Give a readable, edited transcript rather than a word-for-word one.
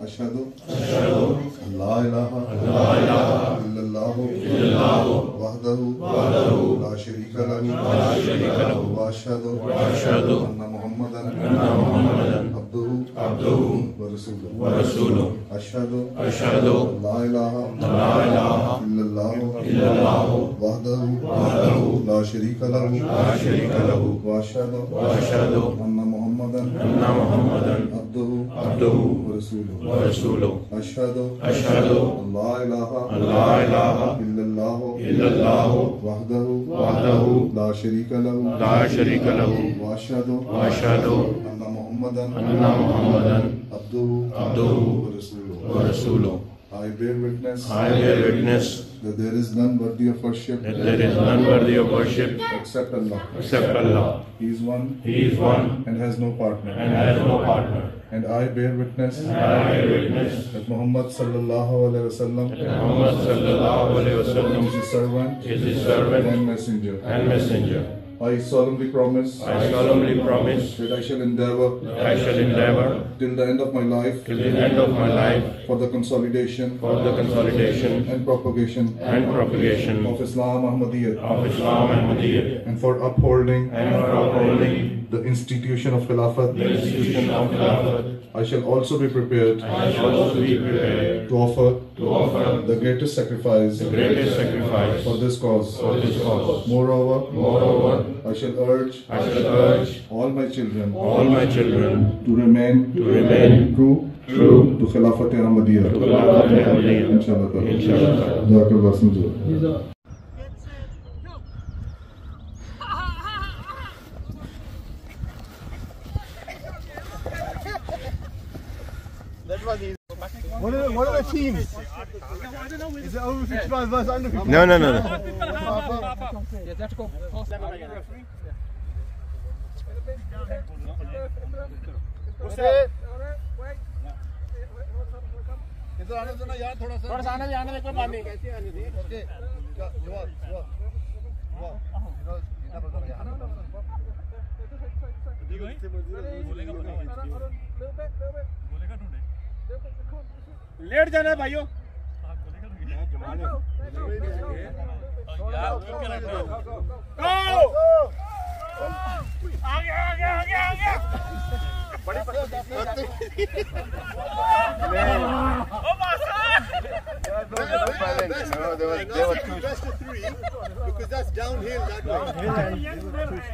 अशहदु ला इलाहा इल्लल्लाहु वहदहु ला शरीका लहु व अशहदु अन्ना मुहम्मदन अब्दुहु व रसूलुहु अशहदु ला इलाहा इल्लल्लाहु वहदहु ला शरीका लहु व अशहदु अन्ना मुहम्मदन अब्दुहु व रसूलुहु अशहदु ला इलाहा इल्लल्लाहु वहदहु ला शरीका लहु व अशहदु अन्ना मुहम्मदन अब्दुहु व रसूलुहु I bear witness that there is none worthy of worship except Allah. He is one and has no partner. And I bear witness that Muhammad sallallahu alaihi wasallam is his servant and messenger. I solemnly promise that I shall endeavor till the end of my life for the consolidation and propagation of Islam Ahmadiyyat and for upholding the institution of Khilafat. I shall also be prepared to offer the greatest sacrifice for this cause. Moreover, I shall urge all my children to remain true to Khilafat Ahmadiyyah. Inshallah. What are the teams? Is it over 55 versus under 55? No. Let's go. थोड़ा सा आने दे कोई बात नहीं late जाना है भाइयों because that's downhill that way.